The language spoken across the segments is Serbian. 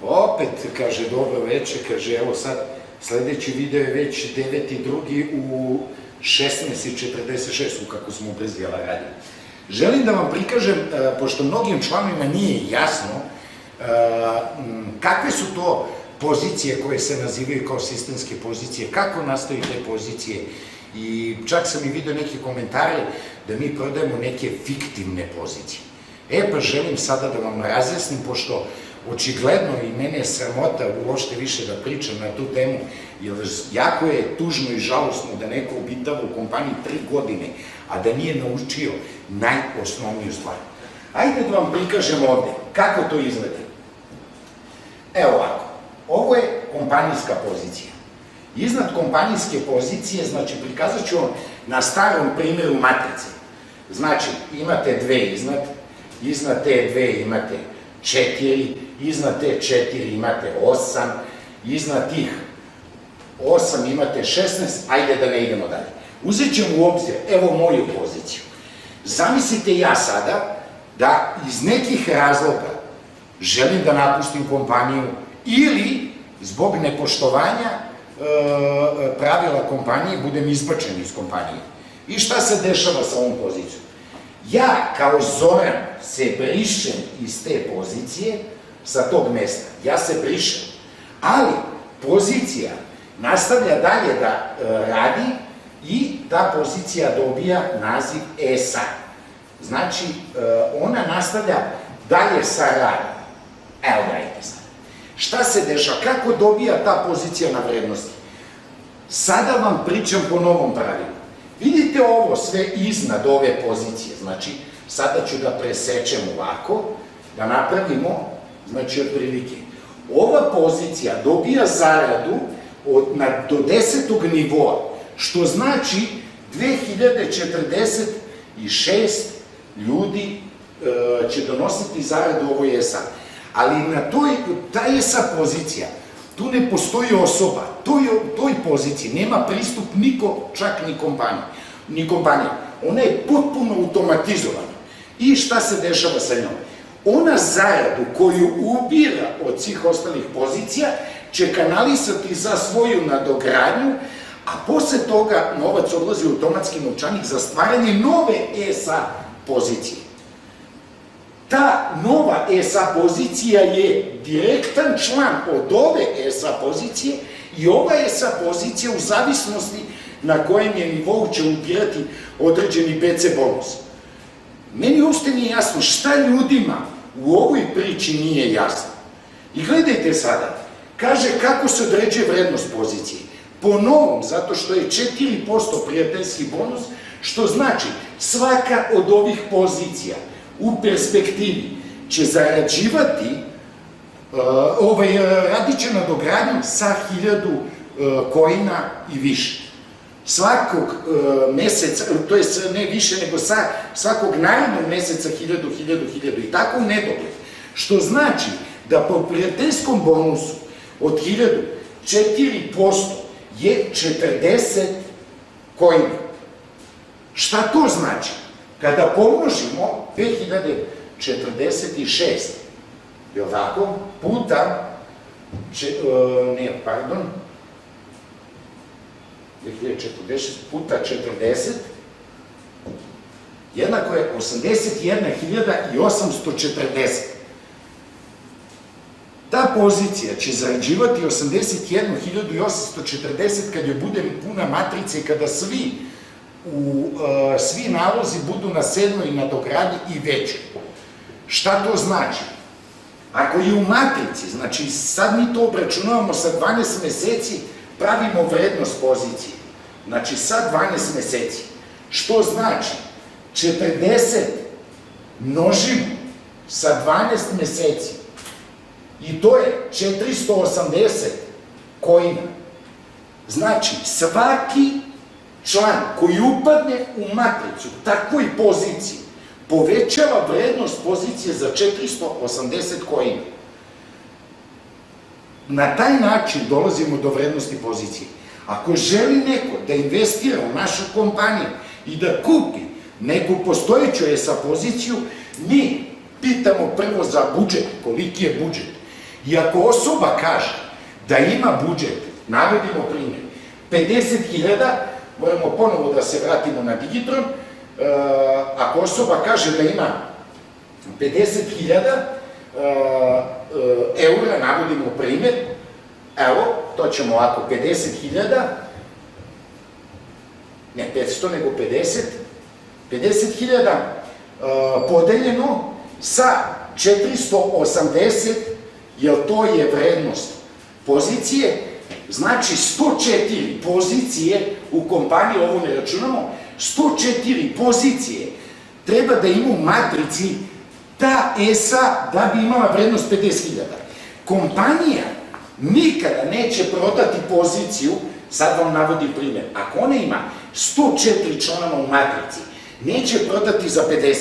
Opet, kaže, dobro veče, kaže, evo sad, sledeći video je već 9.2. u 16.46, kako smo bez djela radili. Želim da vam prikažem, pošto mnogim članovima nije jasno, kakve su to pozicije koje se nazivaju kao sistemske pozicije, kako nastaju te pozicije, i čak sam i vidio neke komentare da mi prodajemo neke fiktivne pozicije. Pa želim sada da vam razjasnim, pošto očigledno i mene je sramota uopšte više da pričam na tu temu, jer jako je tužno i žalosno da neko obitava u kompaniji 3 godine, a da nije naučio najosnovniju stvar. Ajde da vam prikažem ovde kako to izgleda. Evo ovako, ovo je kompanijska pozicija. Iznad kompanijske pozicije, znači prikazat ću vam na starom primjeru matrice. Znači, imate dve iznad te dve imate 4, iznad te 4 imate 8, iznad tih 8 imate 16, ajde da ne idemo dalje. Uzet ćemo u obzir, evo moju poziciju. Zamislite ja sada da iz nekih razloga želim da napustim kompaniju ili zbog nepoštovanja pravila kompanije budem izbačen iz kompanije. I šta se dešava sa ovom pozicijom? Ja kao Zoran se brišem iz te pozicije, sa tog mesta. Ja se brišem. Ali pozicija nastavlja dalje da radi i ta pozicija dobija naziv ESA. Znači, ona nastavlja dalje sa radom. Evo gledajte sad. Šta se dešava? Kako dobija ta pozicija na vrednosti? Sada vam pričam po novom pravilu. Vidite ovo sve iznad ove pozicije, znači sada ću da presečem ovako, da napravimo, znači otprilike. Ova pozicija dobija zaradu do 10. nivoa, što znači 2046 ljudi će donositi zaradu ovoj ESA. Ali na ta ESA pozicija, tu ne postoji osoba, toj poziciji nema pristup niko, čak ni kompanija. Ona je potpuno automatizovana. I šta se dešava sa njom? Ona zaradu koju ubira od svih ostalih pozicija će kanalisati za svoju nadogradnju, a posle toga novac odlazi u automatski novčanik za stvaranje nove ESA pozicije. Ta nova ESA pozicija je direktan član od ove ESA pozicije i ova ESA pozicija u zavisnosti na kojem je nivou će ubirati određeni BC bonus. Meni uopšte nije jasno šta ljudima u ovoj priči nije jasno. I gledajte sada, kaže kako se određuje vrednost pozicije. Po novom, zato što je 4% prijateljski bonus, što znači svaka od ovih pozicija u perspektivi će zarađivati, radit će nadogradnjom sa 1000 koina i više. Svakog meseca, to je ne više nego svakog narednog meseca 1000 i tako u nedogled. Što znači da po prijateljskom bonusu od 1000, 4% je 40 koina. Šta to znači? Kada pomnožimo 2046, je li tako, puta, 2046 puta 40, jednako je 81.840. Ta pozicija će zarađivati 81.840 kad joj bude puna matrica i kada svi nalozi budu na 7. nadogradnji i veći. Šta to znači? Ako je u matrici, znači sad mi to obračunavamo sa 12 meseci, pravimo vrednost pozicije. Znači sad 12 meseci. Što znači? 40 množimo sa 12 meseci. I to je 480 koina. Znači svaki član koji upadne u matricu takvoj poziciji povećava vrednost pozicije za 480 koina. Na taj način dolazimo do vrednosti pozicije. Ako želi neko da investira u našu kompaniju i da kupi neku postojeću ESA poziciju, mi pitamo prvo za budžet, koliki je budžet. I ako osoba kaže da ima budžet, navedimo primjer, 50.000, moramo ponovo da se vratimo na Digitron, ako osoba kaže da ima 50.000 eura, navodimo primjer, evo, to ćemo ovako, 50.000, ne 500, nego 50.000 podeljeno sa 480, jer to je vrednost pozicije, znači 104 pozicije u kompaniji, ovo ne računamo, 104 pozicije treba da ima u matrici ta ESA da bi imala vrednost 50.000. Kompanija nikada neće prodati poziciju, sad vam navodim primjer, ako ona ima 104 članova u matrici, neće prodati za 50.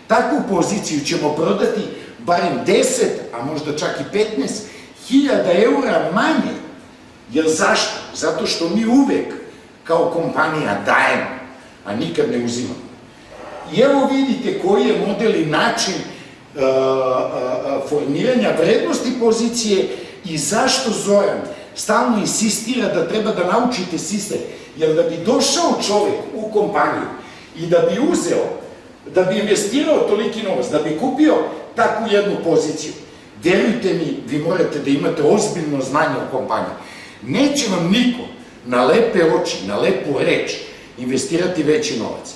Takvu poziciju ćemo prodati barem 10, a možda čak i 15.000 eura manje. Jer zašto? Zato što mi uvek kao kompanija dajemo, a nikad ne uzimamo. I evo vidite koji je model i način formiranja vrednosti pozicije i zašto Zoran stalno insistira da treba da naučite sistem. Jer da bi došao čovek u kompaniju i da bi uzeo, da bi investirao toliki novac, da bi kupio takvu jednu poziciju, verujte mi, vi morate da imate ozbiljno znanje o kompaniji. Neće vam niko na lepe oči, na lepu reč investirati veći novac.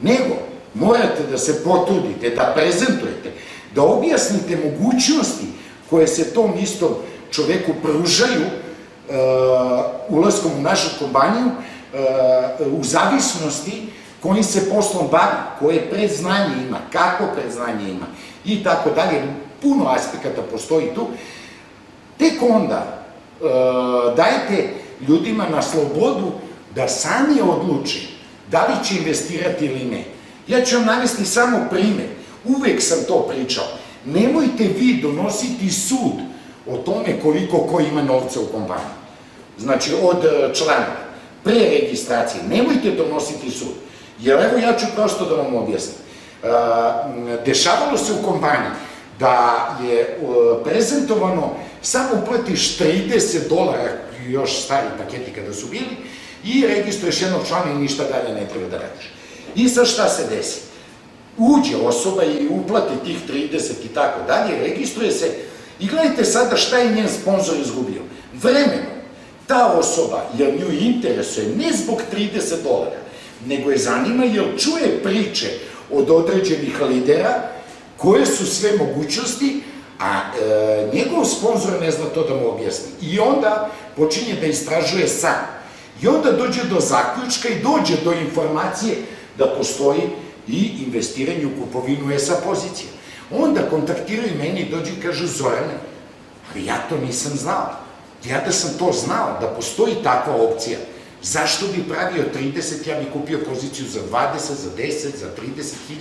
Nego, morate da se potrudite, da prezentujete, da objasnite mogućnosti koje se tom istom čoveku pružaju ulaskom u našu kompaniju u zavisnosti kojim se poslom bavi, koje predznanje ima, kako predznanje ima i tako dalje. Puno aspekata postoji tu. Tek onda dajete ljudima na slobodu da sami odluče da li će investirati ili ne. Ja ću vam navesti samo primjer. Uvek sam to pričao. Nemojte vi donositi sud o tome koliko ko ima novca u kompaniji. Znači, od članova, pre registracije. Nemojte donositi sud. Jer evo ja ću prosto da vam objasnim. Dešavalo se u kompaniji da je prezentovano samo uplatiš $30, još stari paketi kada su bili, i registruješ jednog člana i ništa dalje ne treba da radiš. I sad šta se desi? Uđe osoba i uplati tih 30 i tako dalje, registruje se i gledajte sada šta je njen sponsor izgubio. Vremenom, ta osoba, jer nju interesuje ne zbog $30, nego je zanima jer čuje priče od određenih lidera koje su sve mogućnosti, a njegov sponsor ne zna to da mu objasni. I onda počinje da istražuje sam. I onda dođe do zaključka i dođe do informacije da postoji i investiranje u kupovinu ESA pozicije. Onda kontaktiraju meni i dođu i kažu: Zorane, ali ja to nisam znao. Ja da sam to znao, da postoji takva opcija, zašto bi pravio 30, ja bi kupio poziciju za 20, za 10, za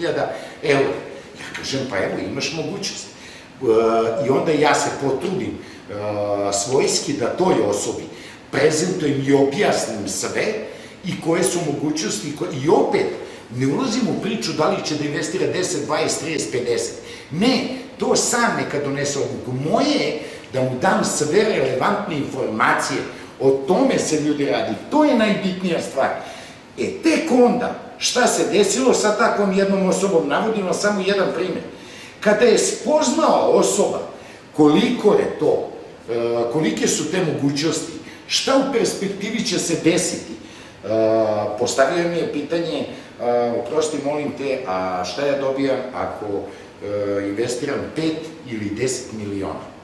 30.000 eura. Ja kažem, pa evo, imaš mogućnost. I onda ja se potrudim svojski da toj osobi prezentujem i objasnim sve i koje su mogućnosti. I opet, ne ulazim u priču da li će da investira 10, 20, 30, 50. Ne, to sam neka donese odluku. Moje je da mu dam sve relevantne informacije. O tome se ljudi radi. To je najbitnija stvar. Tek onda, šta se desilo sa takvom jednom osobom, navodim vam samo jedan primjer. Kada je spoznala osoba koliko je to, kolike su te mogućnosti, šta u perspektivi će se desiti, postavio mi je pitanje: oprosti, molim te, a šta ja dobijam ako investiram 5 ili 10 miliona?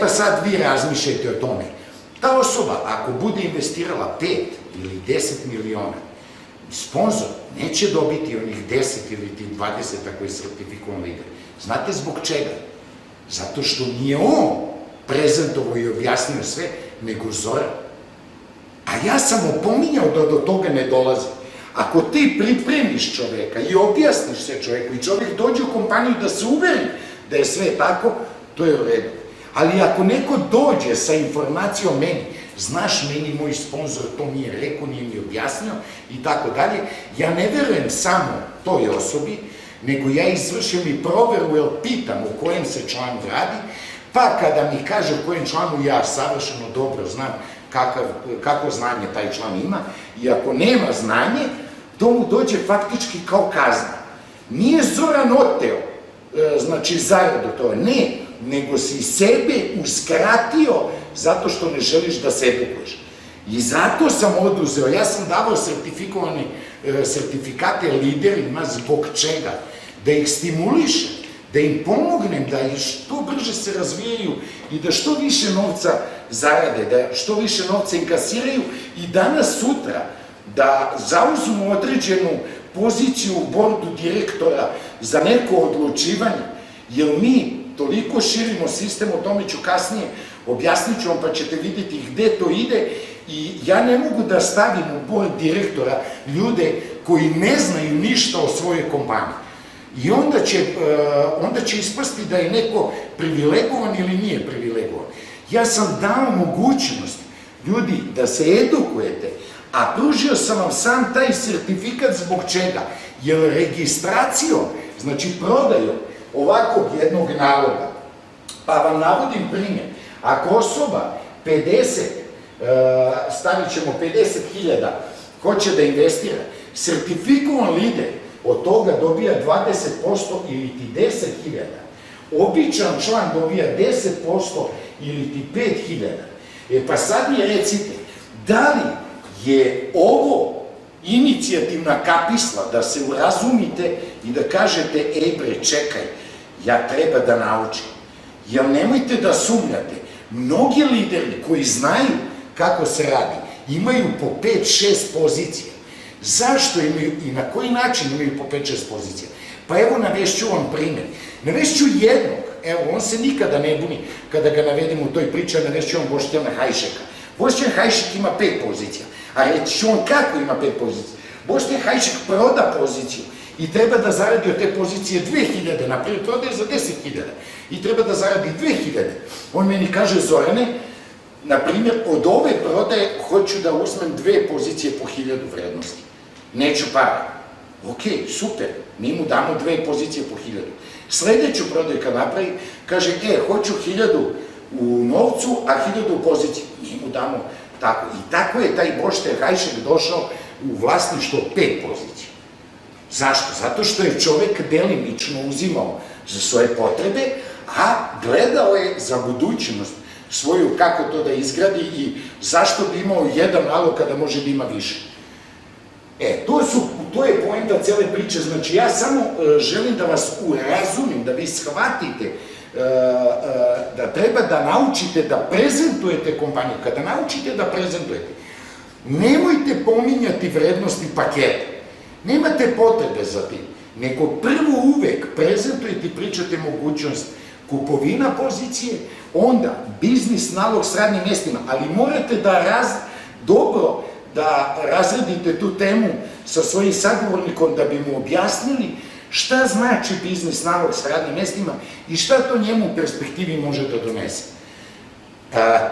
Pa sad vi razmišljajte o tome. Ta osoba, ako bude investirala 5 ili 10 miliona, sponsor neće dobiti onih 10 ili 20 ako je sertifikovan lider. Znate zbog čega? Zato što nije on prezentovao i objasnio sve, nego Zoran. A ja sam opominjao da do toga ne dolazi. Ako ti pripremiš čoveka i objasniš se čoveku i čovek dođe u kompaniju da se uveri da je sve tako, to je u redu. Ali ako neko dođe sa informacijom meni, znaš, meni moj sponsor to nije rekao, nije mi objasnio i tako dalje, ja ne verujem samo toj osobi, nego ja izvršim i proveru, jer pitam o kojem se članu radi, Pa kada mi kaže u kojem članu ja savršeno dobro znam kako znanje taj član ima, i ako nema znanje, to mu dođe faktički kao kazna. Nije Zoran oteo, znači zaradu to, ne, nego si sebe uskratio zato što ne želiš da se edukuješ. I zato sam oduzeo, ja sam davao sertifikovane sertifikate liderima, zbog čega? Da ih stimulišem, da im pomognem, da što brže se razvijaju i da što više novca zarade, da što više novca inkasiraju i danas sutra da zauzmu određenu poziciju u bordu direktora za neko odlučivanje, jer mi toliko širimo sistem, o tome ću kasnije, objasnit ću vam pa ćete vidjeti gde to ide, i ja ne mogu da stavim u bord direktora ljude koji ne znaju ništa o svojoj kompaniji. I onda će ispasti da je neko privilegovan ili nije privilegovan. Ja sam dao mogućnost ljudi da se edukujete, a pružio sam vam sam taj sertifikat zbog čega? Jer registracijom, znači prodajom ovakvog jednog naloga, pa vam navodim primjer, ako osoba 50, stavit ćemo 50.000, hoće da investira, sertifikovan lider od toga dobija 20% ili ti 10.000, običan član dobija 10% ili ti 5.000. Pa sad mi recite, da li je ovo inicijativna kapisla da se urazumite i da kažete, ej bre, čekaj, ja treba da naučim. Jer nemojte da sumnjate, mnogi lideri koji znaju kako se radi, imaju po 5-6 pozicija. Zašto imaju i na koji način imaju po 5-6 pozicija? Pa evo navešću vam primjer. Navešću jednog, evo, on se nikada ne buni kada ga navedemo u toj priči, navešću vam Boštjana Hajšeka. Boštjan Hajšek ima 5 pozicija, a reći ću vam kako ima 5 pozicija. Boštjan Hajšek proda poziciju i treba da zaradi od te pozicije 2.000, naprijed prodaje za 10.000 i treba da zaradi 2.000. On meni kaže, Zorane, na primjer, od ove prodaje hoću da uzmem 2 pozicije po 1.000 vrednosti. Neću para. Ok, super, mi mu damo 2 pozicije po 1.000. Sledeću prodaju kad napravi, kaže, hoću 1.000 u novcu, a 1.000 u poziciji. Mi mu damo tako. I tako je taj Boštjan Hajšek došao u vlasništvo 5 pozicija. Zašto? Zato što je čovek delimično uzimao za svoje potrebe, a gledao je za budućnost svoju, kako to da izgradi i zašto bi imao jedan nalog kada može da ima više. To je poenta cele priče, znači ja samo želim da vas urazumim, da vi shvatite da treba da naučite da prezentujete kompaniju. Kada naučite da prezentujete, nemojte pominjati vrednosti paketa, nemate potrebe za tim, nego prvo uvek prezentujete i pričate mogućnost kupovina pozicije, onda biznis nalog s radnim mestima, ali morate da dobro da razredite tu temu sa svojim sagovornikom da bi mu objasnili šta znači biznis nalog s radnim mestima i šta to njemu u perspektivi može da donese.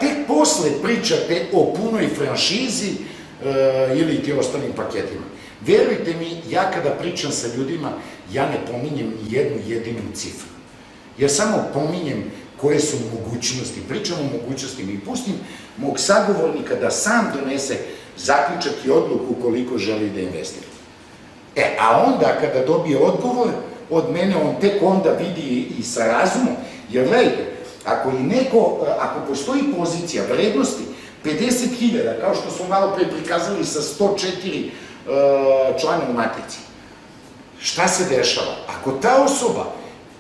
Tek posle pričate o punoj franšizi ili ti ostalim paketima. Verujte mi, ja kada pričam sa ljudima, ja ne pominjem ni jednu jedinu cifru. Ja samo pominjem koje su mogućnosti, pričam o mogućnostima i pustim mog sagovornika da sam donese zaključak i odluku koliko želi da investira. A onda kada dobije odgovor od mene, on tek onda vidi i sa razumom, jer gledajte, ako postoji pozicija vrednosti 50.000, kao što smo malo pre prikazali sa 104 člana u matrici, šta se dešava? Ako ta osoba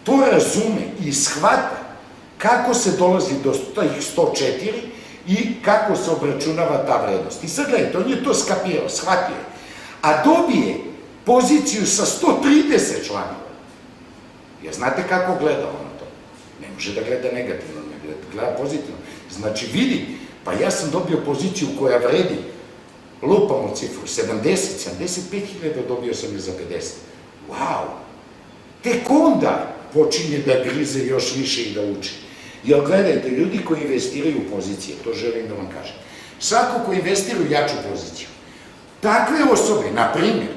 to razume i shvata kako se dolazi do tih 104 i kako se obračunava ta vrednost. I sad gledajte, on je to skapirao, shvatio je, a dobije poziciju sa 130 članova. Jer znate kako gleda on na to? Ne može da gleda negativno, ne gleda pozitivno. Znači vidi, pa ja sam dobio poziciju koja vredi, lupamo cifru, 75.000 dobio sam je za 50. Wow! Tek onda počinje da grize još više i da uči. Jer gledajte, ljudi koji investiraju u pozicije, to želim da vam kažem, svako ko investira u jaču poziciju, takve osobe, na primjer,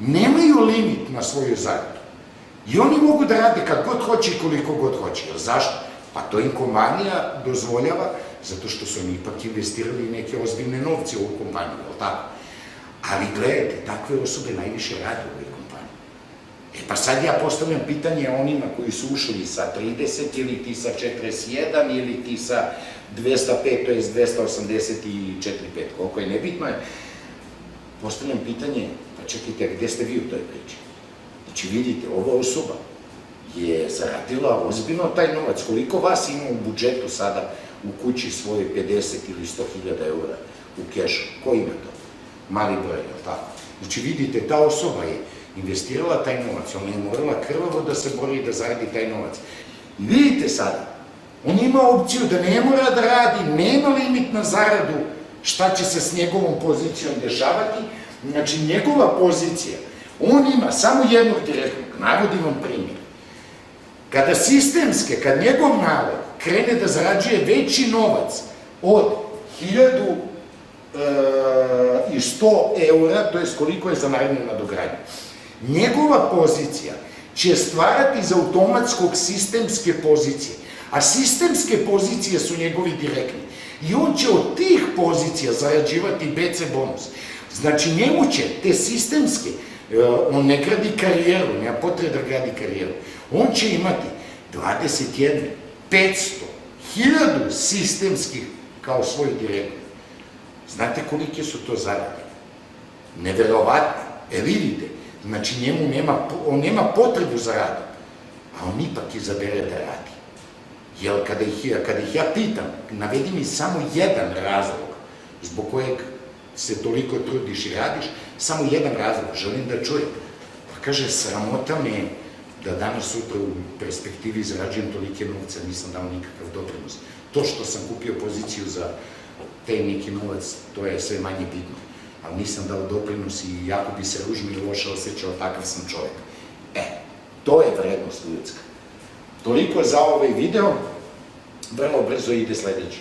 nemaju limit na svoju zaradu. I oni mogu da rade kad god hoće i koliko god hoće. Jer zašto? A to im kompanija dozvoljava, zato što su oni ipak investirali neke ozbiljne novce u ovu kompaniju, je li tako? Ali gledajte, takve osobe najviše rade u ovoj kompaniji. Pa sad ja postavljam pitanje onima koji su ušli sa 30 ili ti sa 41 ili ti sa 205, to je 284,5, koliko je nebitno je. Postavljam pitanje, pa čekajte, gde ste vi u toj priči? Znači vidite, ova osoba je zaradila ozbiljno taj novac. Koliko vas ima u budžetu sada u kući svoje 50 ili 100.000 eura u kešu? Ko ima to? Mali broj, je li tako? Znači vidite, ta osoba je investirala taj novac, ona je morala krvavo da se bori da zaradi taj novac. I vidite sada, on ima opciju da ne mora da radi, nema limit na zaradu, šta će se s njegovom pozicijom dešavati. Znači njegova pozicija, on ima samo jednog direktnog, navodim vam primjer. Kada sistemske, kad njegov nalog krene da zarađuje veći novac od 1.100 eura, to je koliko je za narednu nadogradnju, njegova pozicija će stvarati iz automatskog sistemske pozicije, a sistemske pozicije su njegovi direktni. I on će od tih pozicija zarađivati BC bonus. Znači njemu će te sistemske, on ne gradi karijeru, nema potrebe da gradi karijeru, on će imati 21, 500, 1000 sistemskih kao svoj direktni. Znate kolike su to zarade? Neverovatno. Vidite, znači on nema potrebu za radom, a on ipak izabere da radi. Jer kada ih ja pitam, navedi mi samo jedan razlog zbog kojeg se toliko trudiš i radiš, samo jedan razlog, želim da čujem. Pa kaže, sramota me da danas sutra u perspektivi zarađujem tolike novce, nisam dao nikakav doprinos. To što sam kupio poziciju za taj neki novac, to je sve manje bitno. Ali nisam dao doprinos i jako bi se ružno i loše osjećao, takav sam čovjek. To je vrednost ljudska. Toliko za ovaj video, vrlo brzo ide sledeći.